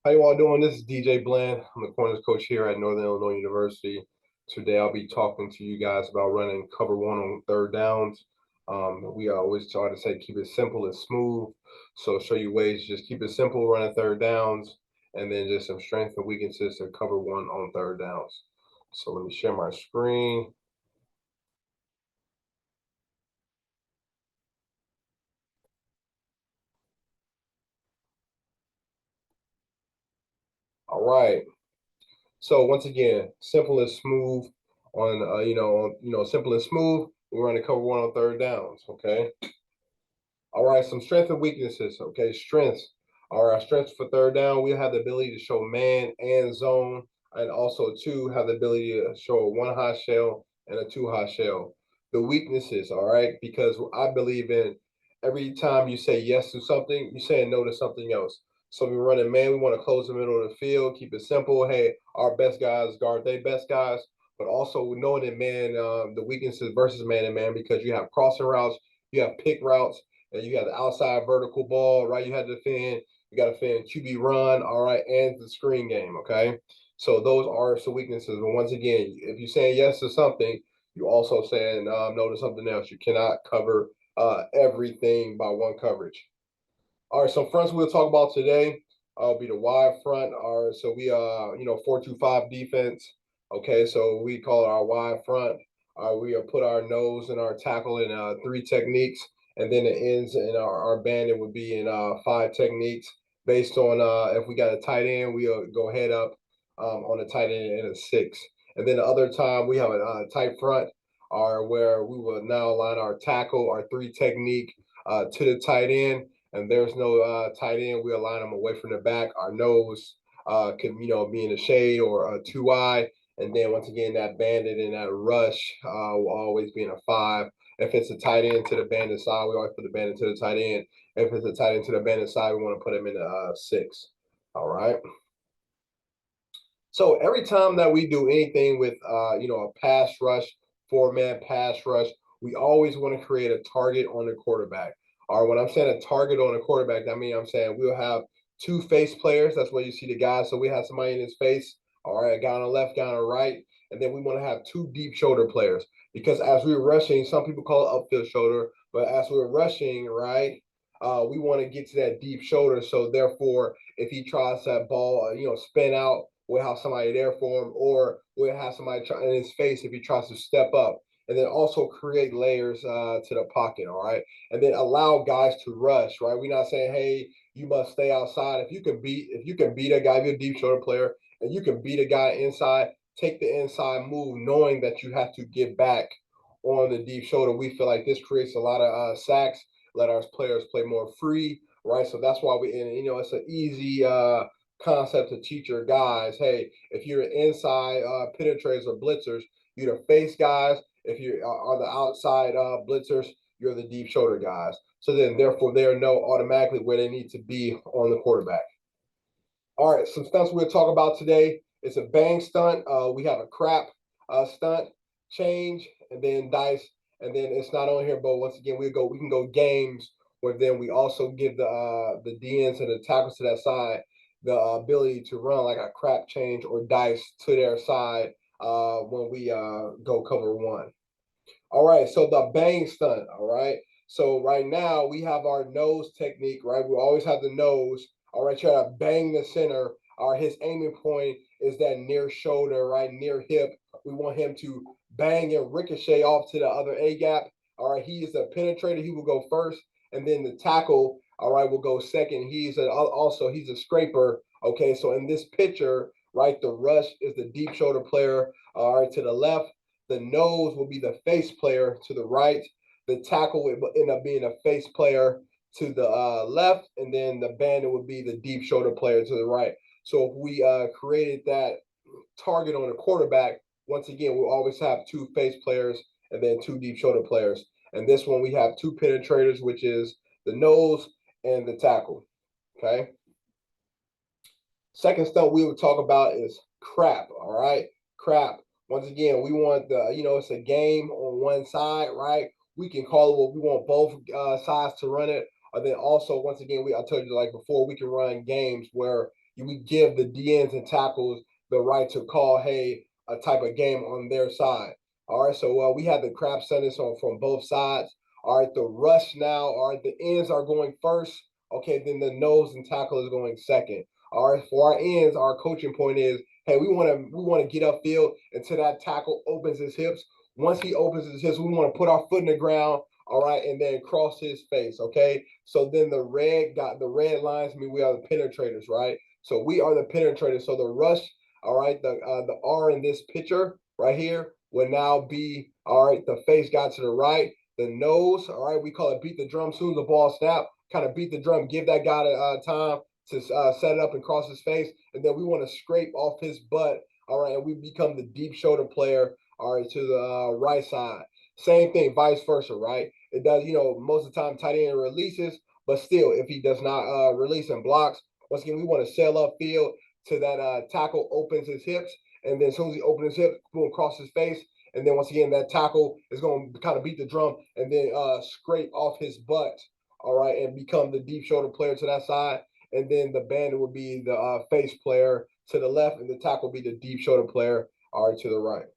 How you all doing? This is DJ Bland. I'm the corners coach here at Northern Illinois University. Today I'll be talking to you guys about running cover one on third downs. We always try to say keep it simple and smooth. So show you ways just keep it simple running third downs, and then just some strength and weaknesses to cover one on third downs. So let me share my screen. All right. So once again, simple and smooth on simple and smooth. We're going to cover one on third downs. Okay. All right, some strengths and weaknesses. Okay, strengths. All right, strengths for third down. We have the ability to show man and zone, and also two have the ability to show a one high shell and a two high shell. The weaknesses. All right, because I believe in every time you say yes to something, you're saying no to something else. So we're running man. We want to close the middle of the field, keep it simple. Hey, our best guys guard their best guys, but also knowing that man, the weaknesses versus man and man because you have crossing routes, you have pick routes and you got the outside vertical ball, right? You had to defend. You got to defend QB run, all right, and the screen game, okay? So those are some weaknesses. But once again, if you're saying yes to something, you also saying no to something else. You cannot cover everything by one coverage. All right, some fronts we'll talk about today will be the wide front. All right, so we 4-2-5 defense. Okay, so we call it our wide front. We put our nose and our tackle in three techniques, and then the ends and our bandit would be in five techniques. Based on if we got a tight end, we'll go head up on the tight end in a six. And then the other time we have a tight front, or where we will now align our tackle, our three technique to the tight end, and there's no tight end. We align them away from the back. Our nose could, be in the shade or a two eye. And then once again, that bandit and that rush will always be in a five. If it's a tight end to the bandit side, we always put the bandit to the tight end. If it's a tight end to the bandit side, we want to put him in the six. All right. So every time that we do anything with, a pass rush, four-man pass rush, we always want to create a target on the quarterback. Or when I'm saying a target on the quarterback, I mean I'm saying we'll have two face players. That's where you see the guy. So we have somebody in his face, all right, a guy on the left, guy on the right, and then we want to have two deep shoulder players because as we're rushing, some people call it upfield shoulder, but as we're rushing, right, we want to get to that deep shoulder. So therefore, if he tries that ball, spin out, we'll have somebody there for him, or we'll have somebody try in his face if he tries to step up. And then also create layers to the pocket, all right? And then allow guys to rush, right? We're not saying, hey, you must stay outside. If you can beat a guy, if you're a deep shoulder player, and you can beat a guy inside, take the inside move, knowing that you have to get back on the deep shoulder. We feel like this creates a lot of sacks, let our players play more free, right? So that's why it's an easy concept to teach your guys. Hey, if you're inside penetrators or blitzers, you're the face guys. If you are the outside blitzers, you're the deep shoulder guys. So then, therefore, they know automatically where they need to be on the quarterback. All right, some stunts we'll talk about today. It's a bang stunt. We have a crap stunt, change, and then dice, and then it's not on here. But once again, we can go games where then we also give the DNs and the tackles to that side the ability to run like a crap change or dice to their side when we go cover one. All right, so the bang stunt. All right, so right now we have our nose technique. Right, we always have the nose. All right, try to bang the center. Our his aiming point is that near shoulder, right near hip. We want him to bang and ricochet off to the other A gap. All right, he is a penetrator. He will go first, and then the tackle. All right, will go second. He's a scraper. Okay, so in this picture, right, the rush is the deep shoulder player. All right, to the left, the nose will be the face player to the right. The tackle will end up being a face player to the left, and then the bandit would be the deep shoulder player to the right. So if we created that target on the quarterback, once again, we'll always have two face players and then two deep shoulder players. And this one, we have two penetrators, which is the nose and the tackle. Okay. Second stuff we would talk about is crap. All right, crap. Once again, we want it's a game on one side, right? We can call it what we want both sides to run it. And then also, once again, I told you like before, we can run games where we give the DNs and tackles the right to call, hey, a type of game on their side. All right, so we had the crab centers on from both sides. All right, the rush now. All right, the ends are going first. Okay, then the nose and tackle is going second. All right, for our ends, our coaching point is, hey, we want to get upfield until that tackle opens his hips. Once he opens his hips, we want to put our foot in the ground. All right, and then cross his face. Okay, so then the red lines mean we are the penetrators, right? So we are the penetrators. So the rush, all right, the R in this picture right here will now be, all right, the face got to the right, the nose, all right, we call it beat the drum. Soon as the ball snap, kind of beat the drum, give that guy time to set it up and cross his face, and then we want to scrape off his butt, all right, and we become the deep shoulder player, all right, to the right side. Same thing, vice versa, right? It does, most of the time tight end releases, but still, if he does not release and blocks, once again, we want to sail upfield to that tackle opens his hips, and then as soon as he opens his hips, boom, cross his face, and then once again, that tackle is going to kind of beat the drum and then scrape off his butt, all right, and become the deep shoulder player to that side. And then the bandit would be the face player to the left, and the tackle will be the deep shoulder player, all right, to the right.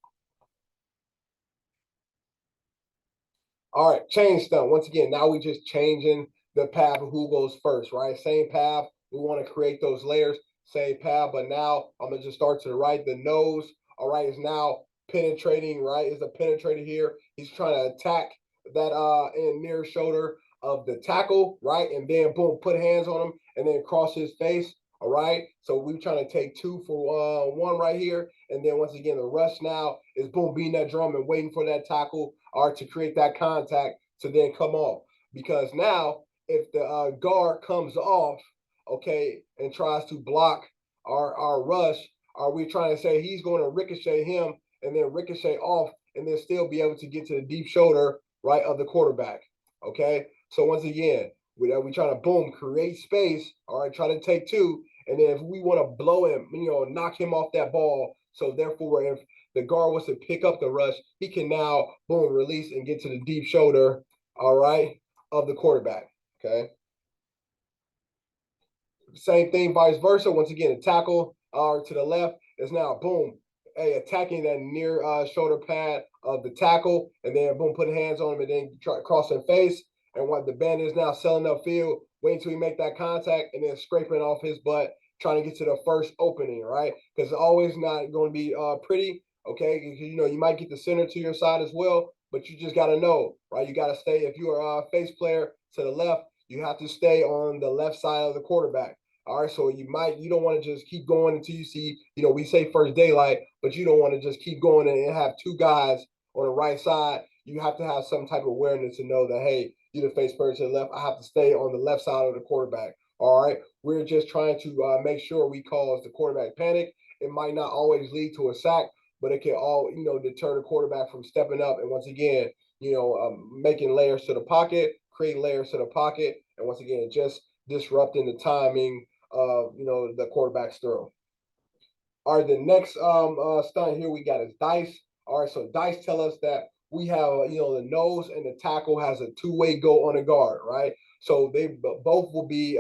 All right, change stunt. Once again, now we just changing the path of who goes first, right? Same path. We want to create those layers, same path, but now I'm gonna just start to the right. The nose, all right, is now penetrating, right? Is a penetrator here. He's trying to attack that in near shoulder of the tackle, right? And then boom, put hands on him and then cross his face. All right. So we're trying to take 2 for 1 right here. And then once again, the rush now is boom, beating that drum and waiting for that tackle or to create that contact to then come off. Because now, if the guard comes off, okay, and tries to block our rush, are we trying to say he's going to ricochet him and then ricochet off and then still be able to get to the deep shoulder, right, of the quarterback? Okay. So once again, we try to boom, create space, all right, try to take two. And then if we want to blow him, knock him off that ball. So therefore, if the guard wants to pick up the rush, he can now boom release and get to the deep shoulder, all right, of the quarterback. Okay. Same thing, vice versa. Once again, the tackle to the left is now boom, attacking that near shoulder pad of the tackle, and then boom, putting hands on him, and then crossing face. And what the band is now selling upfield, waiting till he make that contact, and then scraping off his butt, trying to get to the first opening, right? Because it's always not going to be pretty, okay? Because you might get the center to your side as well, but you just got to know, right? You got to stay. If you're a face player to the left, you have to stay on the left side of the quarterback. All right, so you don't want to just keep going until you see, we say first daylight, but you don't want to just keep going and have two guys on the right side. You have to have some type of awareness to know that, hey, you're the face person to the left. I have to stay on the left side of the quarterback. All right, we're just trying to make sure we cause the quarterback panic. It might not always lead to a sack, but it can all deter the quarterback from stepping up. And once again, making layers to the pocket, create layers to the pocket, and once again, just disrupting the timing of the quarterback's throw. All right, the next stunt here we got is dice. All right, so dice tell us that we have the nose and the tackle has a two-way go on the guard, right? So they both will be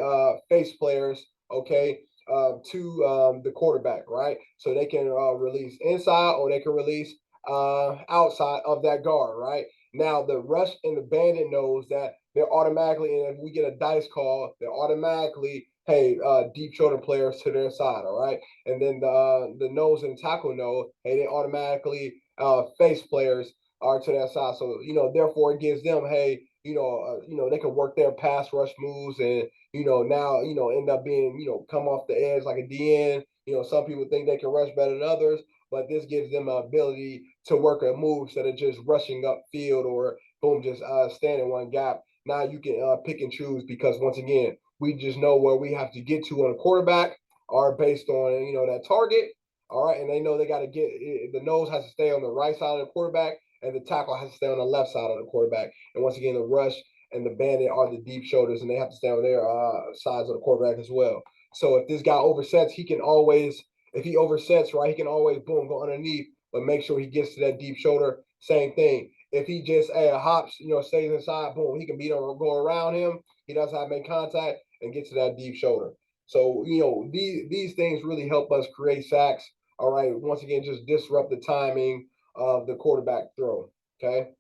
face players, okay, to the quarterback, right? So they can release inside or they can release outside of that guard, right? Now the rush and the bandit knows that they're automatically, and if we get a dice call, they're automatically, hey, deep shoulder players to their side, all right? And then the nose and tackle know, hey, they automatically face players are to their side. So therefore it gives them, hey, they can work their pass rush moves, and now end up being come off the edge like a DN. Some people think they can rush better than others, but this gives them an ability to work a move instead of just rushing up field or boom, just stand in one gap. Now you can pick and choose because once again, we just know where we have to get to on a quarterback are based on that target. All right, and they know they got to get the nose has to stay on the right side of the quarterback, and the tackle has to stay on the left side of the quarterback. And once again, the rush and the bandit are the deep shoulders, and they have to stay on their sides of the quarterback as well. So if this guy oversets, he can always, if he oversets, right, he can always boom go underneath, but make sure he gets to that deep shoulder. Same thing. If he just hops, stays inside, boom, he can beat him or go around him. He doesn't have to make contact and get to that deep shoulder. So, these things really help us create sacks. All right. Once again, just disrupt the timing of the quarterback throw. Okay.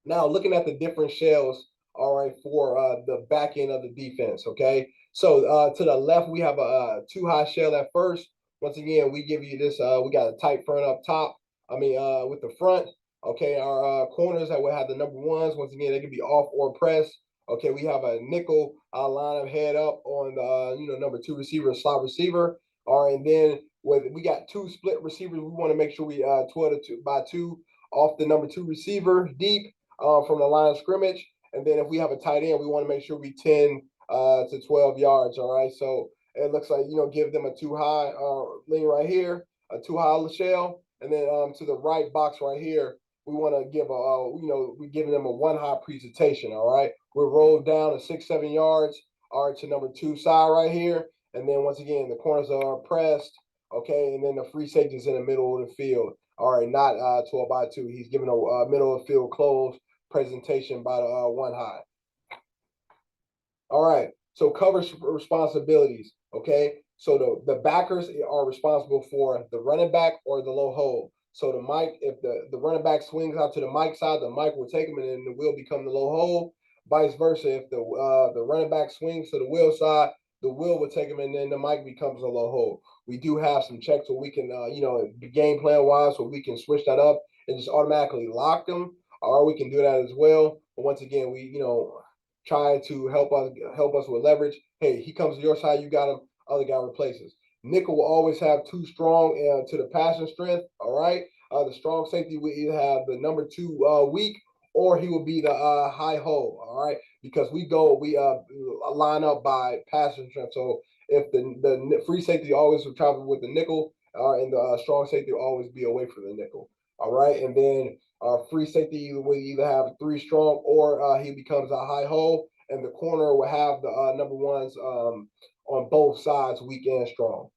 Now, looking at the different shells, all right, for the back end of the defense, okay? So to the left, we have a two high shell at first. Once again, we give you this, we got a tight front up top. With the front, okay, our corners that will have the number ones. Once again, they can be off or press. Okay, we have a nickel line of head up on the, number two receiver, slot receiver. All right, and then we got two split receivers, we want to make sure we 12 to 2 by 2 off the number two receiver deep from the line of scrimmage. And then if we have a tight end, we want to make sure we 10 to 12 yards. All right. So it looks like, give them a too high lean right here, a too high shell. And then to the right box right here, we want to give we're giving them a one high presentation. All right. We're rolled down to 6-7 yards. All right. To number two side right here. And then once again, the corners are pressed. Okay. And then the free safety is in the middle of the field. All right. Not 12 by 2. He's giving a middle of field close presentation by the one high. All right. So coverage responsibilities. Okay. So the backers are responsible for the running back or the low hold. So the Mike, if the running back swings out to the Mike side, the Mike will take him and then the wheel become the low hold. Vice versa, if the running back swings to the wheel side, the wheel will take him and then the Mike becomes a low hold. We do have some checks where we can, game plan wise, where we can switch that up and just automatically lock them, or we can do that as well. But once again, we try to help us with leverage. Hey, he comes to your side, you got him. Other guy replaces. Nickel will always have two strong to the passing strength. All right. The strong safety will either have the number two weak, or he will be the high hole. All right, because we line up by passing strength. So if the free safety always will travel with the nickel, and the strong safety will always be away from the nickel. All right, and then free safety will either have three strong or he becomes a high hole, and the corner will have the number ones on both sides, weak and strong.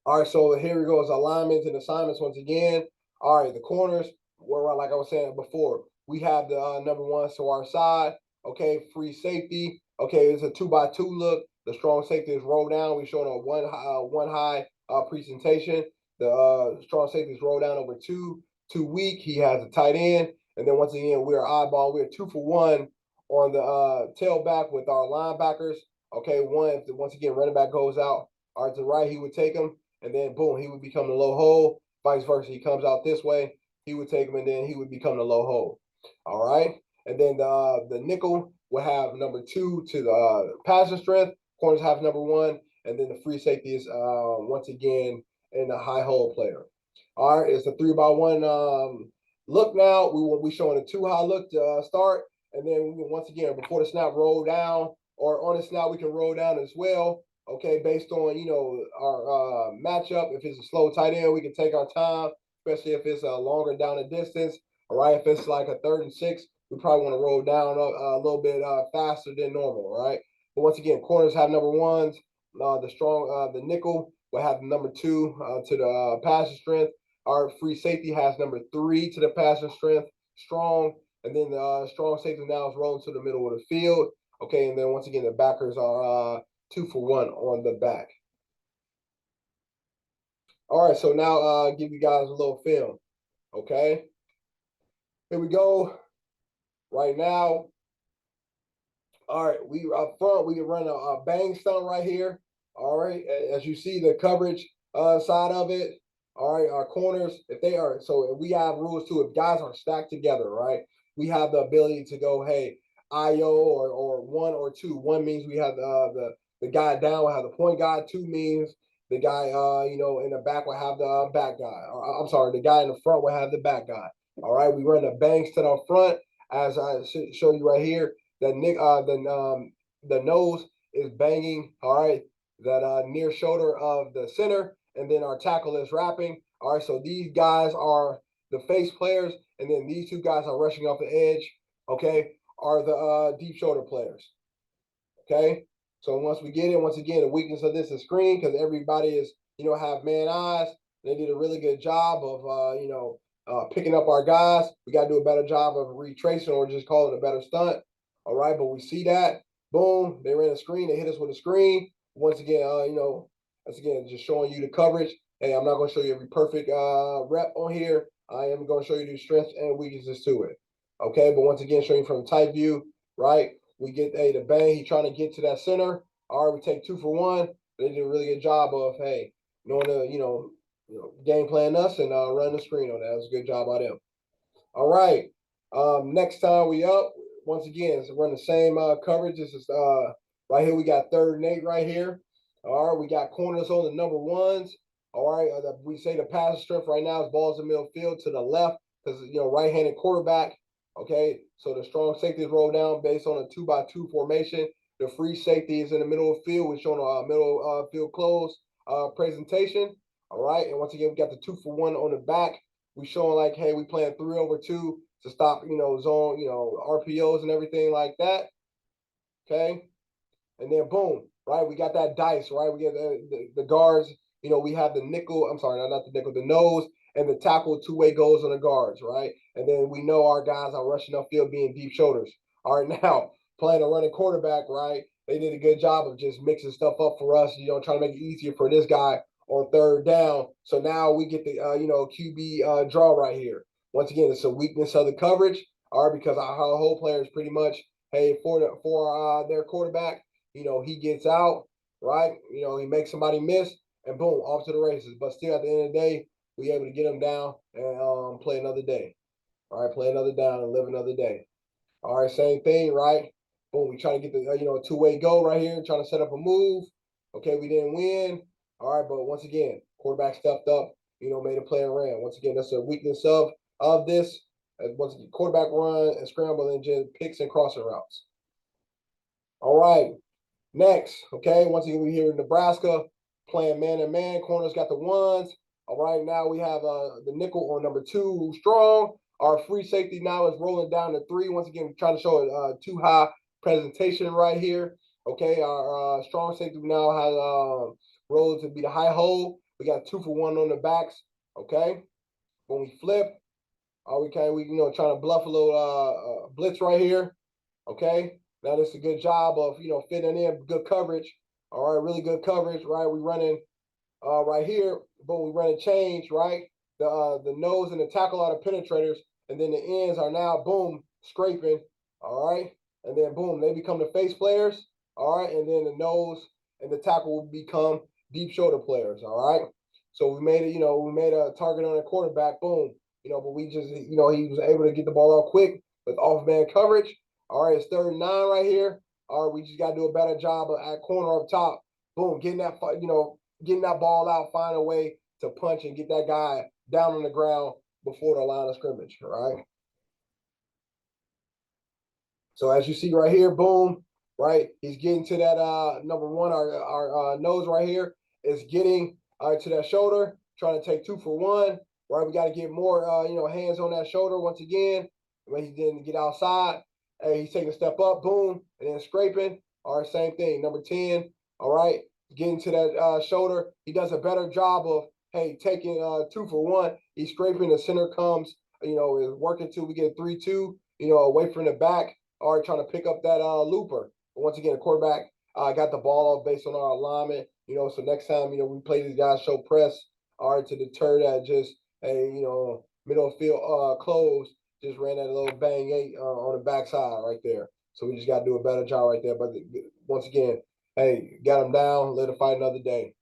All right, so here goes alignments and assignments once again. All right, the corners, were like I was saying before, we have the number ones to our side. Okay, free safety. Okay, it's a 2-by-2 look. The strong safety is rolled down. We showing a one high presentation. The strong safety is rolled down over two weak. He has a tight end, and then once again we are eyeball. We're 2-for-1 on the tailback with our linebackers. Okay, once again running back goes out. All right, to the right he would take him, and then boom, he would become the low hole. Vice versa, he comes out this way, he would take him, and then he would become the low hole. All right, and then the nickel will have number two to the passing strength. Corners have number one, and then the free safety is once again in the high hole player. All right, it's a 3-by-1 look now. We showing a two high look to start, and then once again before the snap roll down, or on the snap we can roll down as well. Okay, based on our matchup. If it's a slow tight end, we can take our time, especially if it's a longer down the distance. All right, if it's like a 3rd and 6, we probably want to roll down a little bit faster than normal. Right, but once again, corners have number ones. The nickel will have number two to the passing strength. Our free safety has number 3 to the passing strength, strong, and then the strong safety now is rolling to the middle of the field. Okay, and then once again, the backers are 2-for-1 on the back. All right, so now give you guys a little film. Okay, here we go. Right now, all right, we up front, we can run a bang stunt right here. All right, as you see the coverage side of it. All right, our corners, if they are, so we have rules too. If guys are stacked together, right, we have the ability to go, hey, IO or 1 or 2. 1 means we have the guy down, will have the point guy. 2 means the guy, in the back will have the back guy. I'm sorry, the guy in the front will have the back guy. All right, we run the bang stunt up front, as I show you right here. The nose is banging. All right, that near shoulder of the center, and then our tackle is wrapping. All right, so these guys are the face players, and then these 2 guys are rushing off the edge. Okay, are the deep shoulder players. Okay, so once we get it, once again, the weakness of this is screen because everybody is have man eyes. They did a really good job of picking up our guys. We got to do a better job of retracing or just calling a better stunt. All right, but we see that. Boom, they ran a screen. They hit us with a screen. Once again, once again, just showing you the coverage. Hey, I'm not going to show you every perfect rep on here. I am going to show you the strengths and weaknesses to it. Okay, but once again, showing you from tight view, right? We get the bang. He's trying to get to that center. All right, we take 2 for 1. They did a really good job of knowing the game plan us and run the screen on that. That was a good job by them. All right. Next time we up, once again, so run the same coverage. This is right here. We got 3rd and 8 right here. All right, we got corners on the number 1s. All right, we say the pass strength right now is balls in middle field to the left because right-handed quarterback. Okay, so the strong safety is rolled down based on a 2-by-2 formation. The free safety is in the middle of the field. We're showing a middle field close presentation. All right, and once again, we got the 2 for 1 on the back. We showing like, hey, we playing 3 over 2 to stop, zone, RPOs and everything like that. Okay, and then boom, right? We got that dice, right? We get the guards. We have the nickel. I'm sorry, not the nickel, the nose and the tackle 2-way goes on the guards, right? And then we know our guys are rushing upfield being deep shoulders. All right, now playing a running quarterback, right? They did a good job of just mixing stuff up for us, trying to make it easier for this guy on 3rd down. So now we get the QB draw right here. Once again, it's a weakness of the coverage, all right, because our whole player is pretty much, hey, for their quarterback, he gets out, right? He makes somebody miss, and boom, off to the races. But still, at the end of the day, we able to get him down and play another day. All right, play another down and live another day. All right, same thing, right? Boom, we try to get the 2-way go right here, trying to set up a move. Okay, we didn't win. All right, but once again, quarterback stepped up, made a play and ran. Once again, that's a weakness of this. Once again, quarterback run and scramble and just picks and crossing routes. All right, next, okay, once again, we're here in Nebraska playing man-to-man. Corners got the 1s. All right, now we have the nickel on number 2, who's strong. Our free safety now is rolling down to 3. Once again, we're trying to show a too high presentation right here. Okay, our strong safety now has rolled to be the high hole. We got 2 for 1 on the backs. Okay, when we flip, we trying to bluff a little blitz right here. Okay, now this is a good job of fitting in good coverage. All right, really good coverage, right? We running right here, boom, we run a change, right? The nose and the tackle are the penetrators, and then the ends are now boom scraping, all right, and then boom they become the face players, all right, and then the nose and the tackle will become deep shoulder players, all right. So we made it, we made a target on the quarterback, boom, but we just, he was able to get the ball out quick with off man coverage. All right, it's 3rd and 9 right here. All right, we just got to do a better job at corner up top. Boom, getting that ball out, find a way to punch and get that guy down on the ground before the line of scrimmage, right? So as you see right here, boom, right? He's getting to that number 1, our nose right here is getting to that shoulder, trying to take 2 for 1, right? We got to get more, hands on that shoulder once again. When he didn't get outside, hey, he's taking a step up, boom, and then scraping. All right, same thing, number 10, all right? Getting to that shoulder. He does a better job of, hey, taking 2 for 1. He's scraping, the center comes, is working till we get 3-2, away from the back. All right, trying to pick up that looper. But once again, the quarterback got the ball off based on our alignment. So next time, we play these guys show press, all right, to deter that just, hey, middle field close, just ran that little bang 8 on the backside right there. So we just got to do a better job right there. But once again, hey, got him down, let him fight another day.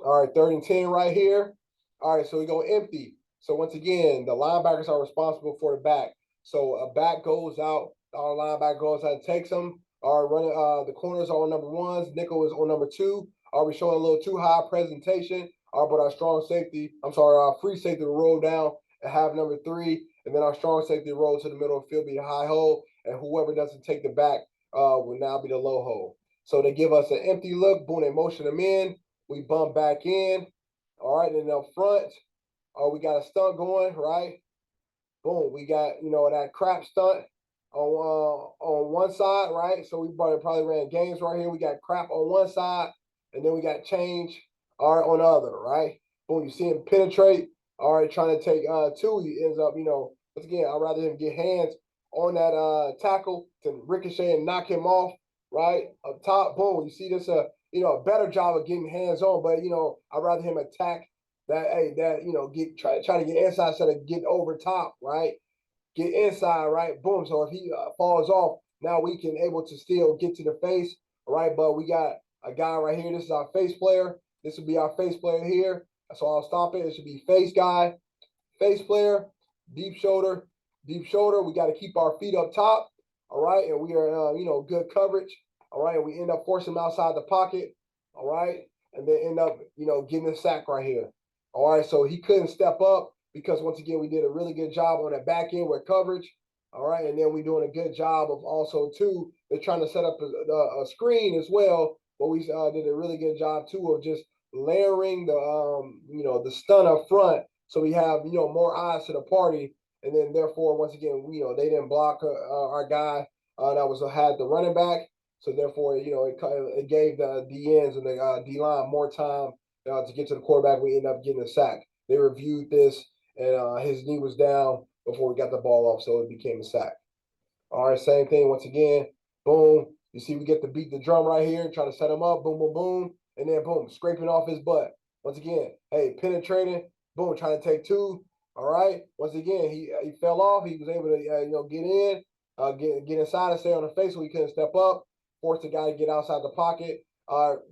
All right, 3rd and 10 right here. All right, so we go empty. So once again, the linebackers are responsible for the back. So a back goes out, our linebacker goes out and takes them. Our running, the corners are on number 1s. Nickel is on number 2. Are we showing a little too high presentation? But our strong safety, our free safety will roll down and have number 3. And then our strong safety roll to the middle of the field, be a high hole. And whoever doesn't take the back will now be the low hole. So they give us an empty look. Boom, they motion them in. We bump back in. All right, and up front, we got a stunt going, right? Boom, we got, that crap stunt on one side, right? So we probably ran games right here. We got crap on one side, and then we got change, all right, on the other, right? Boom, you see him penetrate, all right, trying to take 2. He ends up, once again, I'd rather him get hands on that tackle to ricochet and knock him off, right? Up top, boom. You see this, a better job of getting hands on, but I'd rather him attack that, try to get inside instead of get over top, right? Get inside, right? Boom. So if he falls off, now we can able to still get to the face, right? But we got a guy right here. This is our face player. This will be our face player here. So I'll stop it. It should be face guy, face player, deep shoulder, deep shoulder. We got to keep our feet up top, all right? And we are, good coverage, all right? And we end up forcing him outside the pocket, all right? And then end up, getting a sack right here, all right? So he couldn't step up because, once again, we did a really good job on that back end with coverage, all right? And then we're doing a good job of also, too, they're trying to set up a screen as well, but we did a really good job, too, of just layering the stun up front, so we have more eyes to the party, and then therefore once again they didn't block our guy that was had the running back, so therefore it gave the D ends and the D line more time to get to the quarterback. We ended up getting a sack. They reviewed this, and his knee was down before we got the ball off, so it became a sack. All right, same thing once again. Boom. You see, we get to beat the drum right here, try to set him up. Boom, boom, boom, and then boom, scraping off his butt. Once again, hey, penetrating. Boom, trying to take two. All right. Once again, he fell off. He was able to get in, get inside and stay on the face, so he couldn't step up. Forced the guy to get outside the pocket.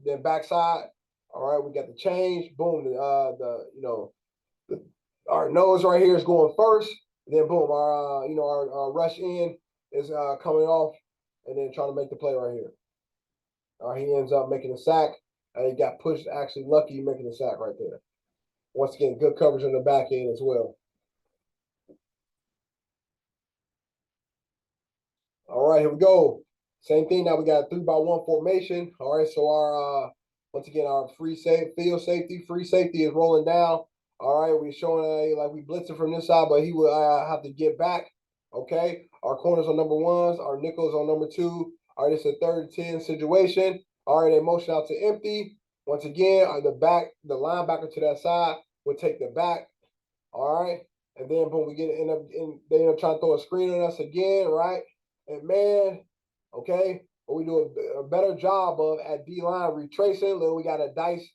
Then backside. All right, we got the change. Boom. Our nose right here is going first. Then boom, our rush in is coming off, and then trying to make the play right here. He ends up making a sack, and he got pushed. Actually, lucky making a sack right there. Once again, good coverage on the back end as well. All right, here we go. Same thing. Now we got a 3-by-1 formation. All right, so our once again our field safety, free safety is rolling down. All right, we're showing like we blitzing from this side, but he will have to get back. Okay, our corners on number ones, our nickels on number two. All right, it's a 3rd-and-10 situation. All right, they motion out to empty. Once again, the linebacker to that side will take the back. All right, and then boom, they end up trying to throw a screen on us again, right? And man, okay, but we do a better job of at D line retracing. Look, we got a dice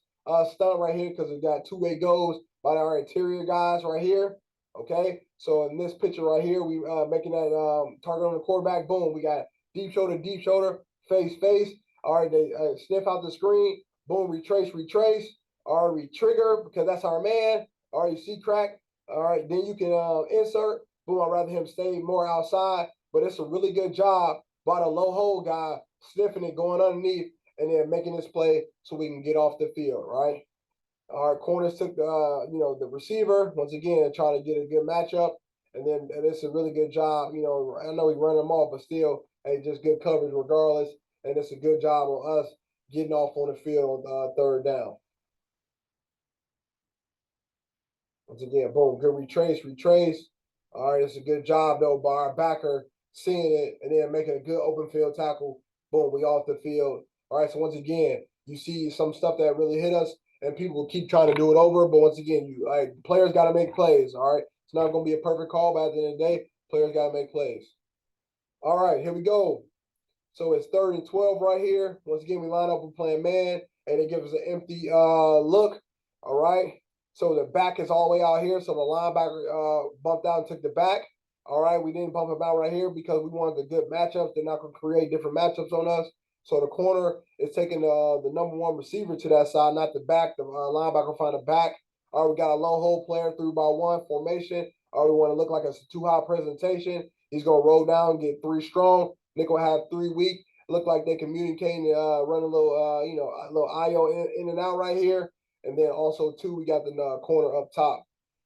stunt right here because we got two-way goes by our interior guys right here. Okay, so in this picture right here, we making that target on the quarterback. Boom, we got deep shoulder, face, face. All right, they sniff out the screen. Boom, retrace. All right, we trigger because that's our man. All right, you see crack. All right, then you can insert. Boom, I'd rather him stay more outside, but it's a really good job by the low hole guy, sniffing it, going underneath, and then making this play so we can get off the field, right? Our corners took the receiver once again, trying to get a good matchup, and it's a really good job. I know he run them off, but still, hey, just good coverage regardless, and it's a good job of us getting off on the field on 3rd down. Once again, boom, good retrace. All right, it's a good job though by our backer seeing it and then making a good open field tackle. Boom, we off the field. All right, so once again, you see some stuff that really hit us, and people keep trying to do it over. But once again, players got to make plays. All right, it's not going to be a perfect call, but at the end of the day, players got to make plays. All right, here we go. So it's 3rd-and-12 right here. Once again, we line up with playing man, and they give us an empty look. All right. So the back is all the way out here. So the linebacker bumped out and took the back. All right. We didn't bump him out right here because we wanted the good matchups. They're not going to create different matchups on us. So the corner is taking the number one receiver to that side, not the back. The linebacker find the back. All right, we got a low hole player, 3-by-1 formation. All right, we want to look like a too high presentation. He's going to roll down, get 3 strong. Nickel have 3 weak. Look like they communicating, run a little, a little IO in and out right here. And then also, too, we got the corner up top.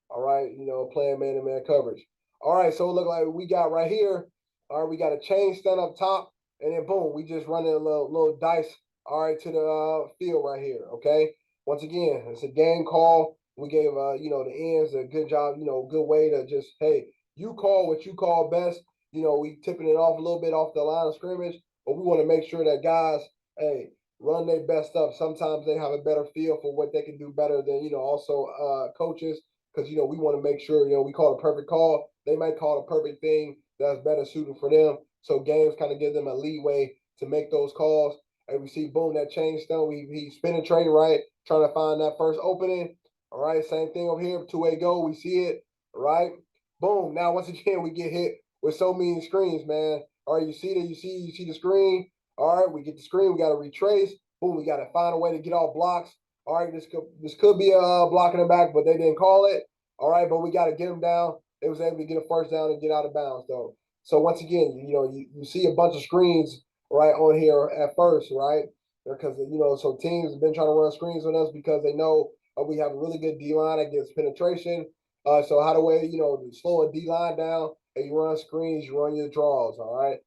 All right, playing man-to-man coverage. All right, so it look like we got right here. All right, we got a chain stand up top. And then, boom, we just running a little dice, all right, to the field right here, okay? Once again, it's a game call. We gave, the ends a good job, good way to just, hey, you call what you call best. We tipping it off a little bit off the line of scrimmage, but we want to make sure that guys, hey, run their best up. Sometimes they have a better feel for what they can do better than, also coaches, because, we want to make sure, we call a perfect call. They might call a perfect thing that's better suited for them. So games kind of give them a leeway to make those calls. And we see, boom, that change stone. He's penetrating, right? Trying to find that first opening. All right, same thing over here. Two-way go. We see it, right? Boom. Now, once again, we get hit with so many screens, man. All right, you see that? You see the screen. All right, we get the screen. We got to retrace. Boom, we got to find a way to get off blocks. All right, this could be a blocking the back, but they didn't call it. All right, but we got to get them down. They was able to get a first down and get out of bounds, though. So once again, you see a bunch of screens right on here at first, right? Because so teams have been trying to run screens on us because they know we have a really good D line against penetration. So how do we slow a D line down and you run screens, you run your draws, all right?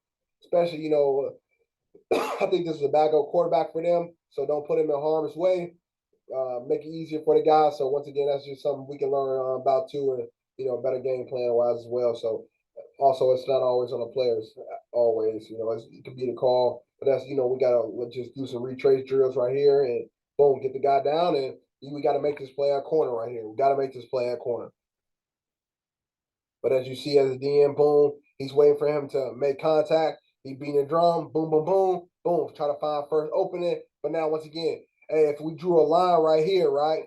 Especially I think this is a backup quarterback for them, so don't put him in harm's way. Make it easier for the guys. So once again, that's just something we can learn about too, and better game plan wise as well. So also, it's not always on the players. Always, it could be the call, but that's we gotta just do some retrace drills right here, and boom, get the guy down, and we got to make this play at corner right here. We got to make this play at corner. But as you see, as a DM, boom, he's waiting for him to make contact. He beating the drum, boom, boom, boom, boom, try to find first opening. But now, once again, hey, if we drew a line right here, right,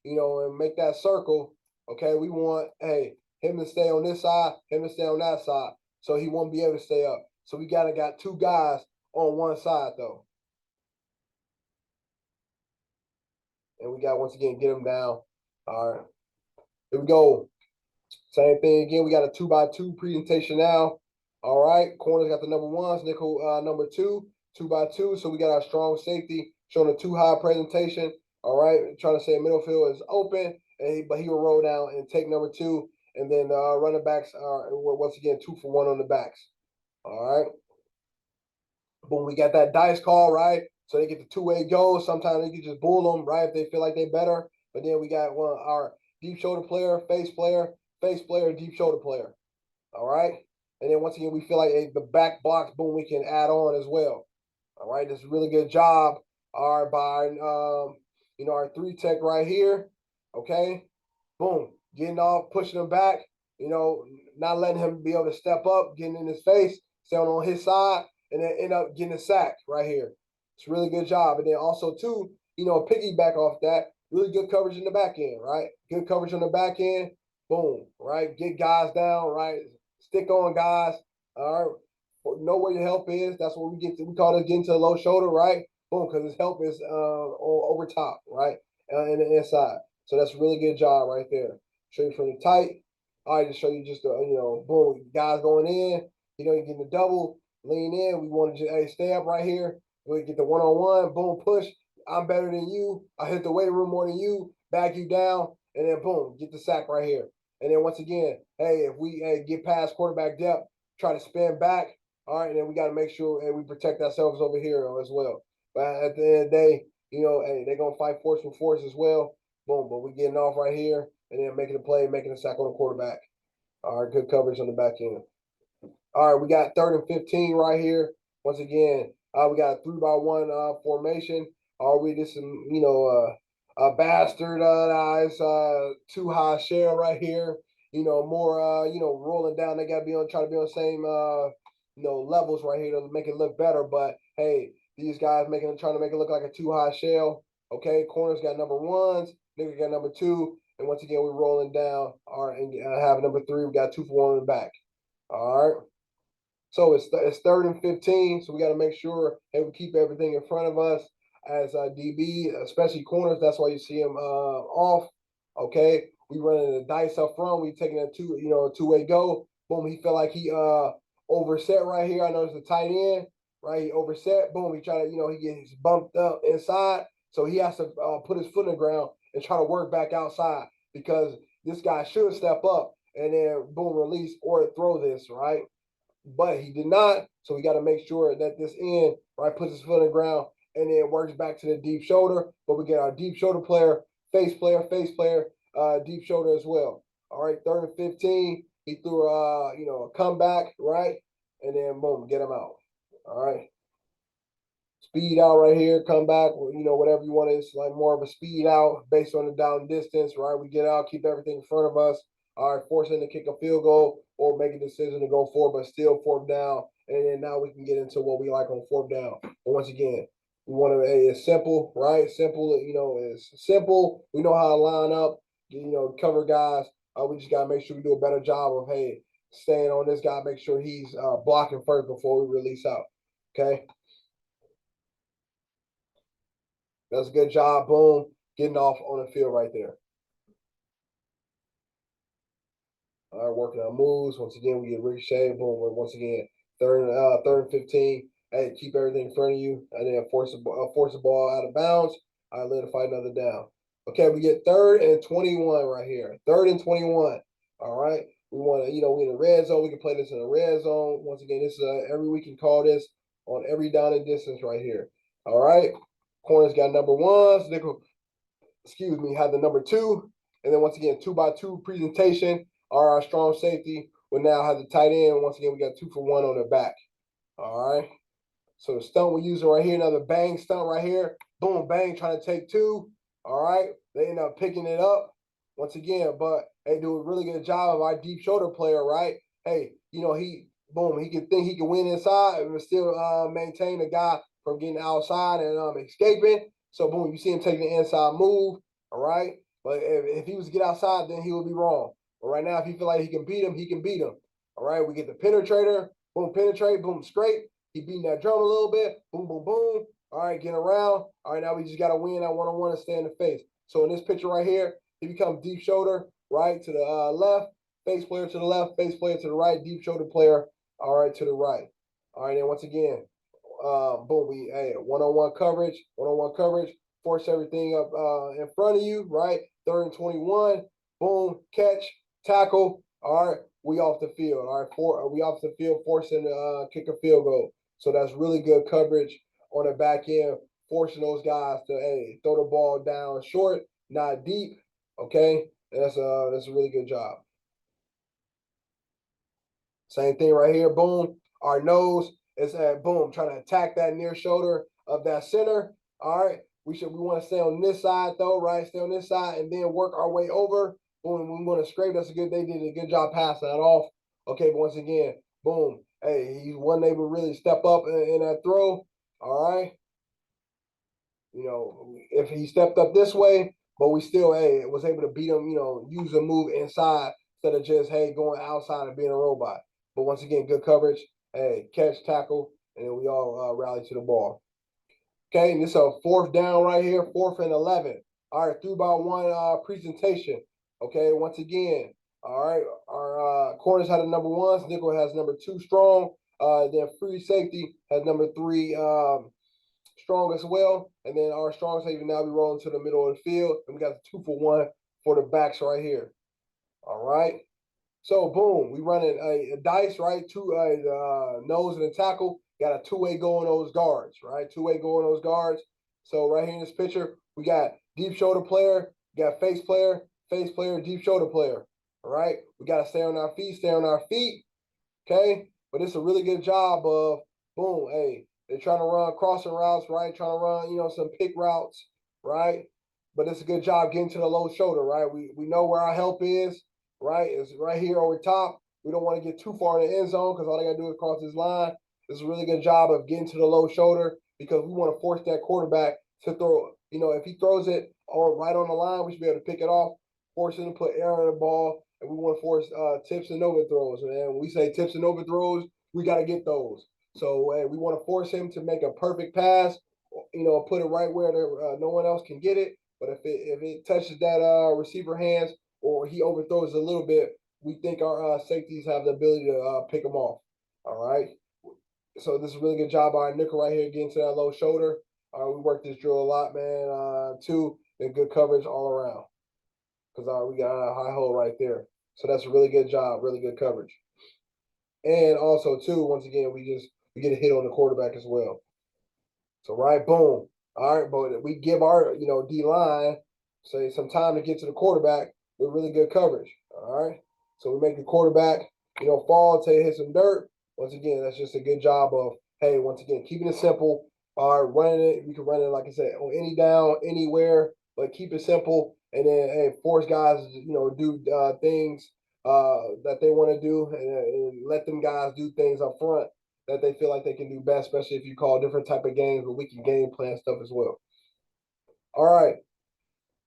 and make that circle, okay, we want, hey, him to stay on this side, him to stay on that side, so he won't be able to stay up. So we got two guys on one side though, and we got once again get him down. All right, here we go. Same thing again. We got a 2x2 presentation now. All right, corners got the number ones, nickel number 2x2. So we got our strong safety showing a 2-high presentation. All right, trying to say middle field is open, but he will roll down and take number 2, and then running backs are once again 2 for 1 on the backs. All right, boom, we got that dice call, right? So they get the two-way goals. Sometimes they can just bull them, right, if they feel like they're better. But then we got our deep shoulder player, face player, deep shoulder player. All right. And then once again, we feel like the back blocks, boom, we can add on as well. All right. This is a really good job. All right, by our 3 tech right here. Okay. Boom. Getting off, pushing him back, not letting him be able to step up, getting in his face, staying on his side, and then end up getting a sack right here. It's a really good job. And then also, too, piggyback off that, really good coverage in the back end, right? Good coverage on the back end. Boom, right? Get guys down, right? Stick on guys. All right. Know where your help is. That's what we get to. We call it getting to the low shoulder, right? Boom, because his help is over top, right? In the inside. So that's a really good job right there. Show you from the tight. All right, to show you just boom, guys going in. You get the double, lean in. We want to just stay up right here. We get the one-on-one, boom, push. I'm better than you. I hit the weight room more than you. Back you down, and then boom, get the sack right here. And then once again, hey, if we get past quarterback depth, try to spin back. All right, and then we got to make sure and we protect ourselves over here as well. But at the end of the day, hey, they're gonna fight force with force as well. Boom, but we're getting off right here and then making a play, making a sack on the quarterback. All right, good coverage on the back end. All right, we got 3rd and 15 right here. Once again, we got a 3-by-1 formation. Are we just a bastard too high share right here? More rolling down. They gotta try to be on the same levels right here to make it look better. But hey, these guys trying to make it look like a too high shell. Okay, corners got number ones, nigga got number 2, and once again we're rolling down. All right, and have number 3. We got 2 for 1 in the back. All right. So it's 3rd and 15. So we got to make sure that we keep everything in front of us as DB, especially corners. That's why you see them off. Okay, we running the dice up front. We taking a two-way go. Boom, he felt like he overset right here. I know it's a tight end, right? He overset. Boom, he try to he gets bumped up inside, so he has to put his foot in the ground and try to work back outside because this guy should step up and then boom release or throw this right. But he did not. So we got to make sure that this end, right, puts his foot on the ground and then works back to the deep shoulder. But we get our deep shoulder player, face player, deep shoulder as well. All right, 3rd and 15. He threw a comeback, right? And then boom, get him out. All right. Speed out right here, come back, whatever you want. It's like more of a speed out based on the down distance, right? We get out, keep everything in front of us. All right, forcing to kick a field goal or make a decision to go forward, but still 4th down and then now we can get into what we like on fourth down. But once again, we want to, hey, it's simple, right? Simple, it's simple. We know how to line up, cover guys. We just got to make sure we do a better job of, hey, staying on this guy, make sure he's blocking first before we release out. Okay. That's a good job. Boom. Getting off on the field right there. All right, working on moves. Once again, we get ricochet. Boom. Once again, third and 15. Hey, keep everything in front of you, and then force the ball out of bounds. I identify another down. Okay, we get 3rd and 21 right here. 3rd and 21. All right. We want to, we in the red zone. We can play this in the red zone. Once again, this is every week can call this on every down and distance right here. All right. Corners got number ones. Nickel, have the number 2. And then once again, 2x2 presentation. Our strong safety will now have the tight end. Once again, we got 2 for 1 on the back. All right. So the stunt we're using right here, another bang stunt right here. Boom, bang, trying to take 2. All right. They end up picking it up once again, but they do a really good job of our deep shoulder player, right? Hey, he can think he can win inside and still maintain the guy from getting outside and escaping. So boom, you see him taking the inside move, all right? But if he was to get outside, then he would be wrong. But right now, if he feel like he can beat him, he can beat him. All right, we get the penetrator, boom, penetrate, boom, straight. He beating that drum a little bit, boom, boom, boom. All right, get around. All right, now we just got to win that one-on-one and stay in the face. So in this picture right here, he becomes deep shoulder, right to the left, face player to the left, face player to the right, deep shoulder player, all right, to the right. All right, then once again, boom, we one-on-one coverage, force everything up in front of you, right? 3rd and 21, boom, catch, tackle. All right, we off the field. All right, we off the field, forcing the kick a field goal. So that's really good coverage on the back end, forcing those guys to throw the ball down short, not deep. Okay, and that's a really good job. Same thing right here. Boom, our nose is at boom, trying to attack that near shoulder of that center. All right, we want to stay on this side though, right? Stay on this side and then work our way over. Boom, we want to scrape. They did a good job passing that off. Okay, but once again, boom. Hey, he wasn't able to really step up in that throw. All right. If he stepped up this way, but we still, was able to beat him, use a move inside instead of just, going outside and being a robot. But once again, good coverage. Hey, catch, tackle, and then we all rally to the ball. Okay, and this is a 4th down right here, 4th and 11. All right, 3x1 presentation. Okay, once again, all right, our corners had the number 1s. Nickel has number 2 strong. Then free safety has number 3 strong as well. And then our strong safety now we rolling to the middle of the field. And we got the 2 for 1 for the backs right here. All right. So boom, we running a dice, right? Nose and a tackle. Got a 2-way go on those guards, right? 2-way go on those guards. So right here in this picture, we got deep shoulder player, got face player, deep shoulder player. All right. We got to stay on our feet, Okay. But it's a really good job of boom, they're trying to run crossing routes, right? Trying to run, some pick routes, right? But it's a good job getting to the low shoulder, right? We know where our help is, right? It's right here over top. We don't want to get too far in the end zone because all they got to do is cross this line. It's a really good job of getting to the low shoulder because we want to force that quarterback to throw. If he throws it right on the line, we should be able to pick it off, force him to put air on the ball, and we want to force tips and overthrows. And when we say tips and overthrows, we got to get those. So we want to force him to make a perfect pass, put it right where no one else can get it. But if it touches that receiver hands or he overthrows a little bit, we think our safeties have the ability to pick them off. All right. So this is a really good job by our nickel right here, getting to that low shoulder. We work this drill a lot, man. Too, and good coverage all around because we got a high hole right there. So that's a really good job, really good coverage. And also too, once again, we get a hit on the quarterback as well. So right, boom. All right, but we give our D line say some time to get to the quarterback with really good coverage. All right. So we make the quarterback, fall till he hit some dirt. Once again, that's just a good job of once again, keeping it simple. All right, running it. We can run it, like I said, on any down, anywhere, but keep it simple. And then force guys, do things that they want to do and let them guys do things up front that they feel like they can do best, especially if you call different type of games where we can game plan stuff as well. All right.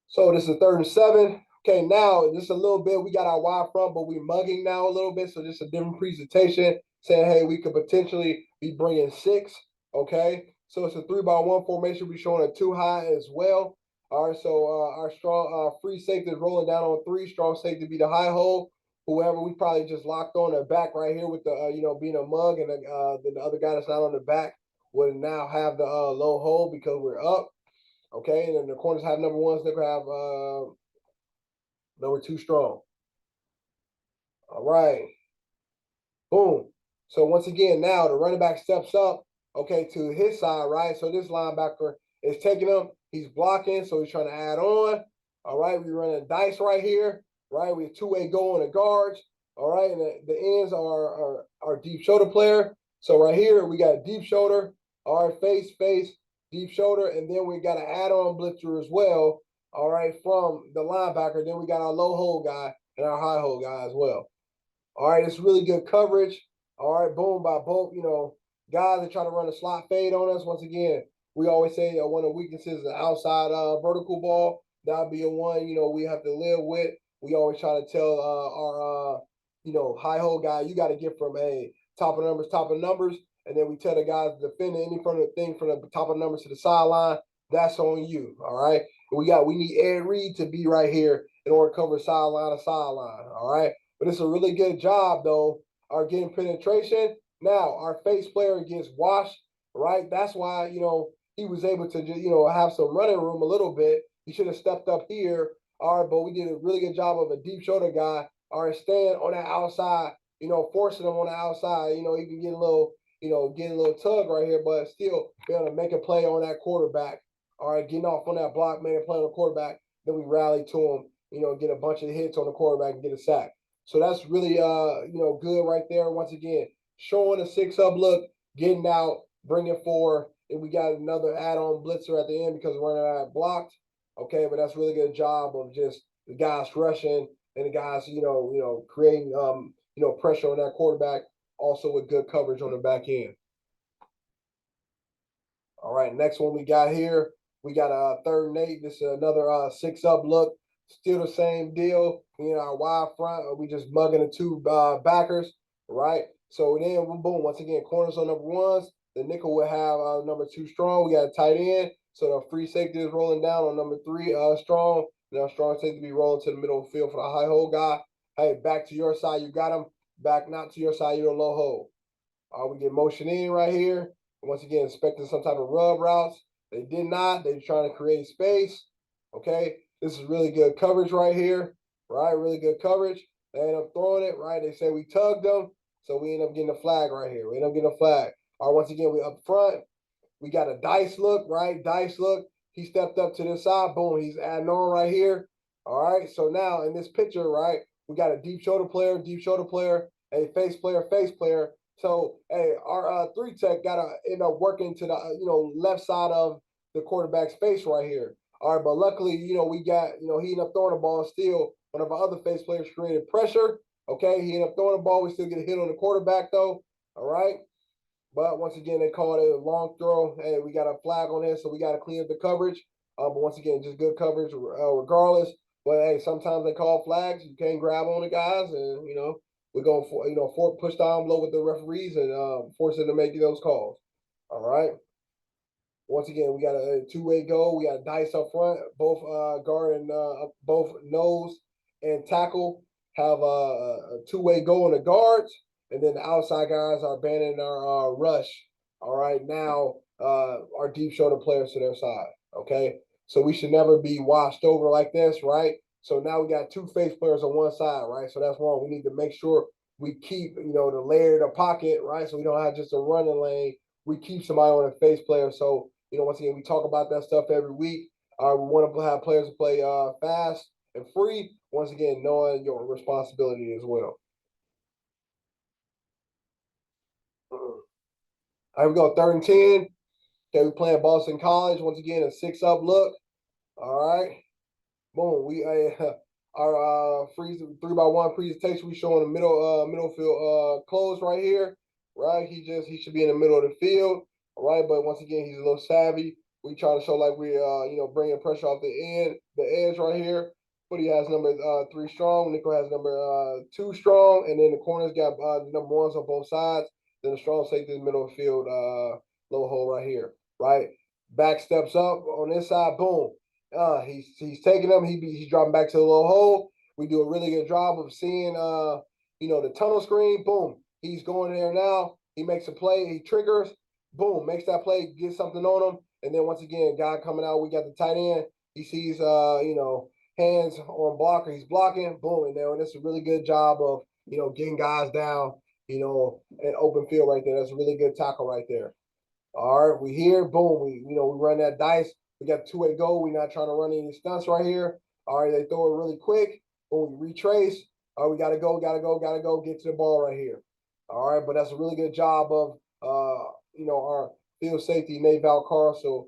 So this is 3rd and 7. Okay, now just a little bit. We got our wide front, but we mugging now a little bit. So just a different presentation saying, hey, we could potentially be bringing 6. Okay, so it's a 3-by-1 formation. We're showing a 2 high as well. All right, so our strong free safety is rolling down on 3. Strong safety be the high hole. Whoever we probably just locked on the back right here with the being a mug, and then the other guy that's not on the back would now have the low hole because we're up. Okay, and then the corners have number 1s. They could have number 2 strong. All right. Boom. So once again, now the running back steps up, okay, to his side, right? So this linebacker is taking him. He's blocking, so he's trying to add on. All right, we running dice right here, right? We have 2-way go on the guards. All right, and the ends are our deep shoulder player. So right here, we got deep shoulder, all right, face, deep shoulder, and then we got an add-on blitzer as well, all right, from the linebacker. Then we got our low hole guy and our high hole guy as well. All right, it's really good coverage. All right, boom by both, guys that try to run a slot fade on us. Once again, we always say one of the weaknesses is the outside vertical ball. That'll be a one, we have to live with. We always try to tell our, high hole guy, you got to get from a top of numbers. And then we tell the guys defending any from the thing from the top of numbers to the sideline. That's on you. All right. We need Ed Reed to be right here in order to cover sideline to sideline. All right. But it's a really good job, though, are getting penetration. Now, our face player gets washed, right? That's why, he was able to, just, have some running room a little bit. He should have stepped up here. All right, but we did a really good job of a deep shoulder guy. All right, staying on that outside, forcing him on the outside. He can get a little, getting a little tug right here, but still be able to make a play on that quarterback. All right, getting off on that block, man, playing on the quarterback. Then we rally to him, get a bunch of hits on the quarterback and get a sack. So that's really good right there. Once again, showing a 6-up look, getting out, bringing 4, and we got another add-on blitzer at the end because we're running out blocked. Okay, but that's really good job of just the guys rushing and the guys, creating pressure on that quarterback, also with good coverage on the back end. All right, next one we got here, we got a 3rd and 8. This is another 6-up look. Still the same deal. Our wide front, we just mugging the 2 backers, right? So then, boom, once again, corners on number 1s. The nickel will have number 2 strong. We got a tight end. So the free safety is rolling down on number 3 strong. Now strong safety be rolling to the middle of the field for the high hole guy. Hey, back to your side, you got him. Back not to your side, you're a low hole. We get motion in right here. Once again, expecting some type of rub routes. They did not. They're trying to create space. Okay. This is really good coverage right here. Right. Really good coverage. They end up throwing it. Right. They say we tugged them. So we end up getting a flag right here. We end up getting a flag. All right. Once again, we up front. We got a dice look. Right. Dice look. He stepped up to the side. Boom. He's adding on right here. All right. So now in this picture, right, we got a deep shoulder player, a face player. So, hey, our 3 tech got to end up working to the, left side of the quarterback's face right here. All right, but luckily, we got, he ended up throwing the ball still. One of our other face players created pressure. Okay, he ended up throwing the ball. We still get a hit on the quarterback, though. All right. But once again, they called it a long throw. Hey, we got a flag on there, so we got to clean up the coverage. But once again, just good coverage regardless. But, hey, sometimes they call flags. You can't grab on the guys, and, we're going for push the envelope with the referees and force them to make those calls. All right. Once again, we got a 2-way go. We got dice up front. Both guard and both nose and tackle have a 2-way go on the guards, and then the outside guys are abandoning our rush. All right, now our deep shoulder players to their side. Okay, so we should never be washed over like this, right? So now we got 2 face players on one side, right? So that's wrong. We need to make sure we keep, the layer of the pocket, right? So we don't have just a running lane. We keep somebody on a face player. So, once again, we talk about that stuff every week. We want to have players to play fast and free. Once again, knowing your responsibility as well. All right, we go 3rd and 10. Okay, we're playing Boston College. Once again, a 6-up look. All right. Boom. We our 3-by-1 presentation. We showing the middle field close right here. right? He should be in the middle of the field, all right? But once again, he's a little savvy. We try to show like we bringing pressure off the edge right here. But he has number 3 strong. Nico has number 2 strong, and then the corners got the number ones on both sides. Then the strong safety in the middle of the field, low hole right here, right? Back steps up on this side, boom. He's taking them. He's dropping back to the low hole. We do a really good job of seeing the tunnel screen. Boom, he's going there now. He makes a play. He triggers. Boom, makes that play. Gets something on him. And then once again, guy coming out. We got the tight end. He sees hands on blocker. He's blocking. Boom, and then that's a really good job of getting guys down. An open field right there. That's a really good tackle right there. All right, we here. Boom. We run that dice. We got 2-way goal. We're not trying to run any stunts right here. All right, they throw it really quick. Boom, we retrace. All right, we gotta go, get to the ball right here. All right, but that's a really good job of our field safety, Nate Valcarcel,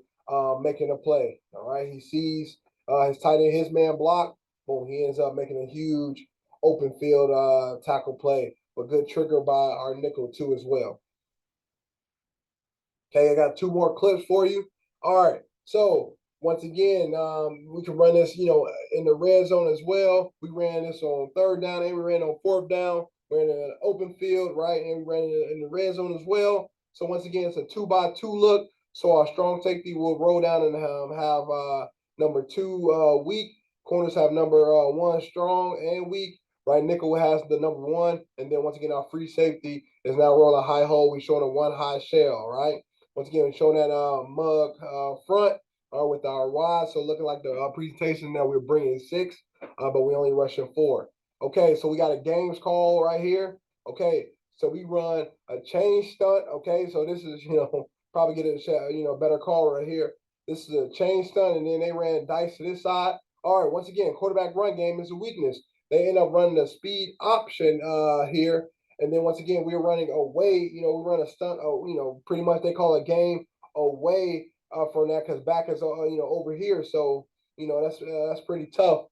making a play. All right, he sees his tight end, his man block. Boom, he ends up making a huge open field tackle play. But good trigger by our nickel too as well. Okay, I got 2 more clips for you. All right. So once again, we can run this, in the red zone as well. We ran this on 3rd down and we ran on 4th down. We're in an open field, right? And we ran in the red zone as well. So once again, it's a 2-by-2 look. So our strong safety will roll down and have number 2 weak. Corners have number 1 strong and weak. Right, nickel has the number 1, and then once again, our free safety is now rolling a high hole. We showing a 1 high shell, right? Once again, showing that mug front with our wide. So looking like the presentation that we're bringing 6, but we only rushing 4. Okay, so we got a games call right here. Okay, so we run a change stunt. Okay, so this is, probably get a better call right here. This is a change stunt, and then they ran dice to this side. All right, once again, quarterback run game is a weakness. They end up running the speed option here. And then once again, we're running away. We run a stunt. Pretty much they call a game away from that because back is over here. So that's pretty tough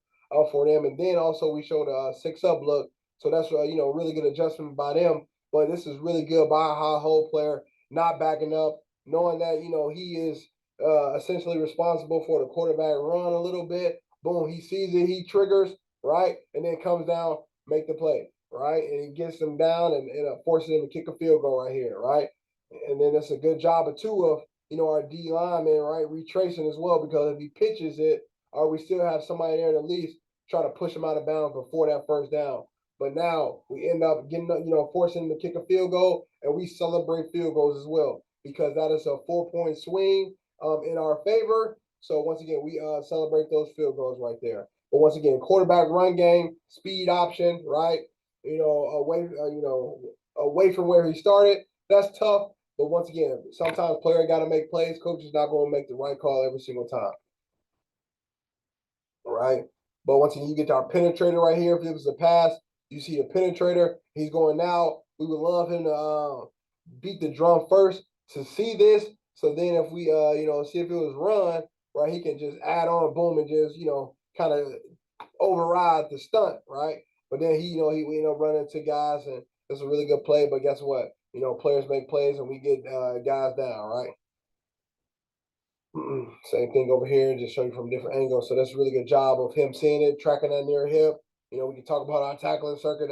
for them. And then also we showed a 6-up look. So that's really good adjustment by them. But this is really good by a high hole player, not backing up, knowing that he is essentially responsible for the quarterback run a little bit. Boom, he sees it, he triggers, right, and then comes down, make the play, right, and he gets them down and forces them to kick a field goal right here, right, and then that's a good job of our D lineman, right, retracing as well, because if he pitches it, or we still have somebody there to at least try to push him out of bounds before that 1st down. But now we end up getting, forcing him to kick a field goal, and we celebrate field goals as well because that is a 4-point swing in our favor. So once again, we celebrate those field goals right there. But once again, quarterback run game, speed option, right? Away from where he started. That's tough. But once again, sometimes player got to make plays. Coach is not going to make the right call every single time. All right. But once again, you get to our penetrator right here. If it was a pass, you see a penetrator. He's going now. We would love him to beat the drum first to see this. So then if we, see if it was run, right, he can just add on, boom, and just, kind of override the stunt, right? But then he run into guys, and it's a really good play. But guess what? Players make plays, and we get guys down, right? Same thing over here, just show you from different angles. So that's a really good job of him seeing it, tracking that near hip. We can talk about our tackling circuit.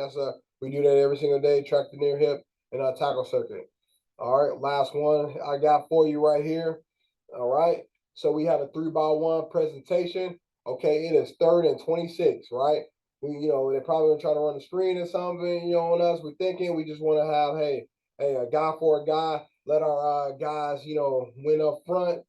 We do that every single day, track the near hip and our tackle circuit. All right, last one I got for you right here. All right, so we have a 3-by-1 presentation. Okay, it is 3rd and 26, right? They're probably gonna try to run the screen or something, on us. We're thinking we just want to have, hey, a guy for a guy. Let our guys, win up front.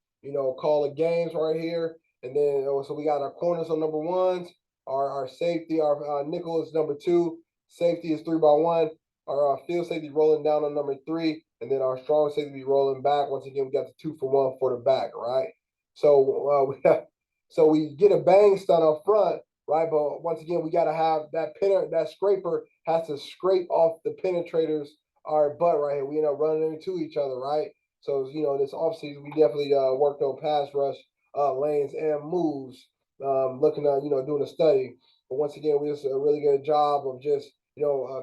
Call the games right here. And then, so we got our corners on number 1s, our safety, our nickel is number 2, safety is 3-by-1, our field safety rolling down on number 3, and then our strong safety rolling back. Once again, we got the 2-for-1 for the back, right? So so we get a bang stunt up front, right? But once again, we got to have that scraper has to scrape off the penetrators, our butt right here. We end up running into each other, right? So this offseason we definitely worked on pass rush lanes and moves, looking at doing a study. But once again, we just a really good job of just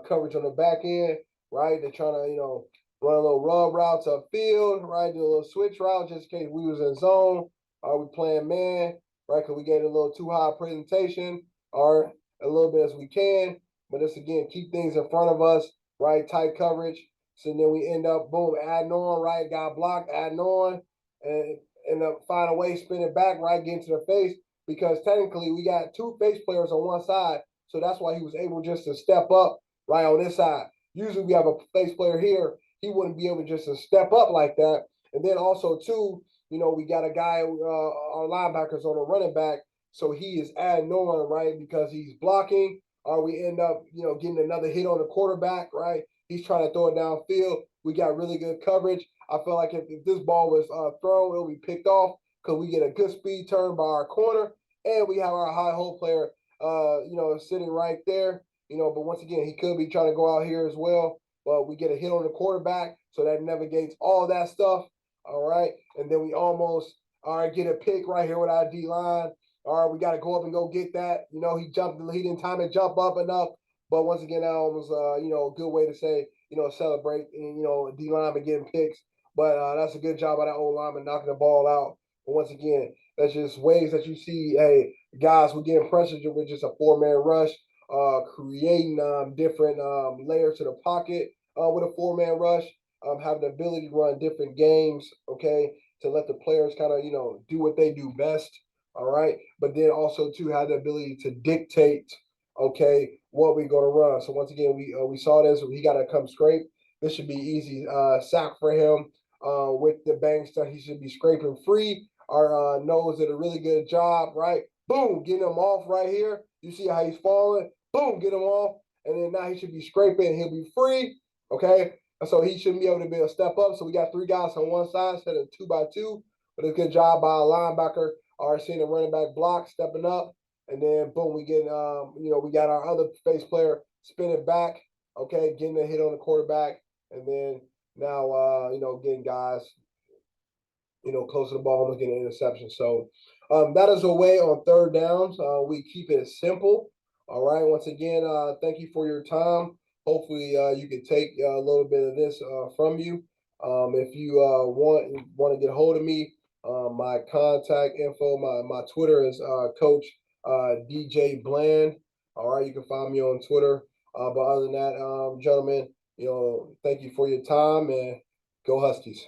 coverage on the back end, right? They're trying to run a little rub routes upfield, right? Do a little switch route just in case we was in zone. Are we playing man, right? Because we get a little too high presentation, or a little bit as we can. But just again, keep things in front of us, right? Tight coverage. So then we end up, boom, adding on, right? Got blocked, adding on, and end up find a way, spin it back, right? Get into the face. Because technically we got two face players on one side. So that's why he was able just to step up right on this side. Usually we have a face player here. He wouldn't be able just to step up like that. And then also, too, we got a guy, our linebackers on a running back. So he is adding on, right? Because he's blocking, or we end up, getting another hit on the quarterback, right? He's trying to throw it downfield. We got really good coverage. I feel like if this ball was thrown, it'll be picked off because we get a good speed turn by our corner, and we have our high hole player, sitting right there. But once again, he could be trying to go out here as well. But we get a hit on the quarterback, so that navigates all that stuff. All right, and then we almost get a pick right here with our D line. All right, we got to go up and go get that. He didn't time it jump up enough. But once again, that was a good way to say celebrate and D lineman getting picks. But that's a good job by that old lineman knocking the ball out. But once again, that's just ways that you see, hey, guys, we're getting pressure with just a 4-man rush, creating different layers to the pocket with a 4-man rush, have the ability to run different games, okay, to let the players kind of, do what they do best, all right, but then also to have the ability to dictate, okay, what we're going to run. So once again, we saw this. He got to come scrape. This should be easy sack for him with the bang stuff. He should be scraping free. Our nose did a really good job, right? Boom, getting him off right here. You see how he's falling? Boom, get him off. And then now he should be scraping. He'll be free. Okay. And so he shouldn't be able to be a step up. So we got 3 guys on one side instead of 2 by 2. But it's a good job by a linebacker. Seeing the running back block, stepping up. And then boom, we get we got our other face player spinning back. Okay, getting a hit on the quarterback. And then now getting guys close to the ball, almost getting an interception. So that is a way on third downs. We keep it simple. All right. Once again, thank you for your time. Hopefully, you can take a little bit of this from you. If you want to get a hold of me, my contact info, my Twitter is Coach DJ Bland. All right, you can find me on Twitter. But other than that, gentlemen, thank you for your time and go Huskies.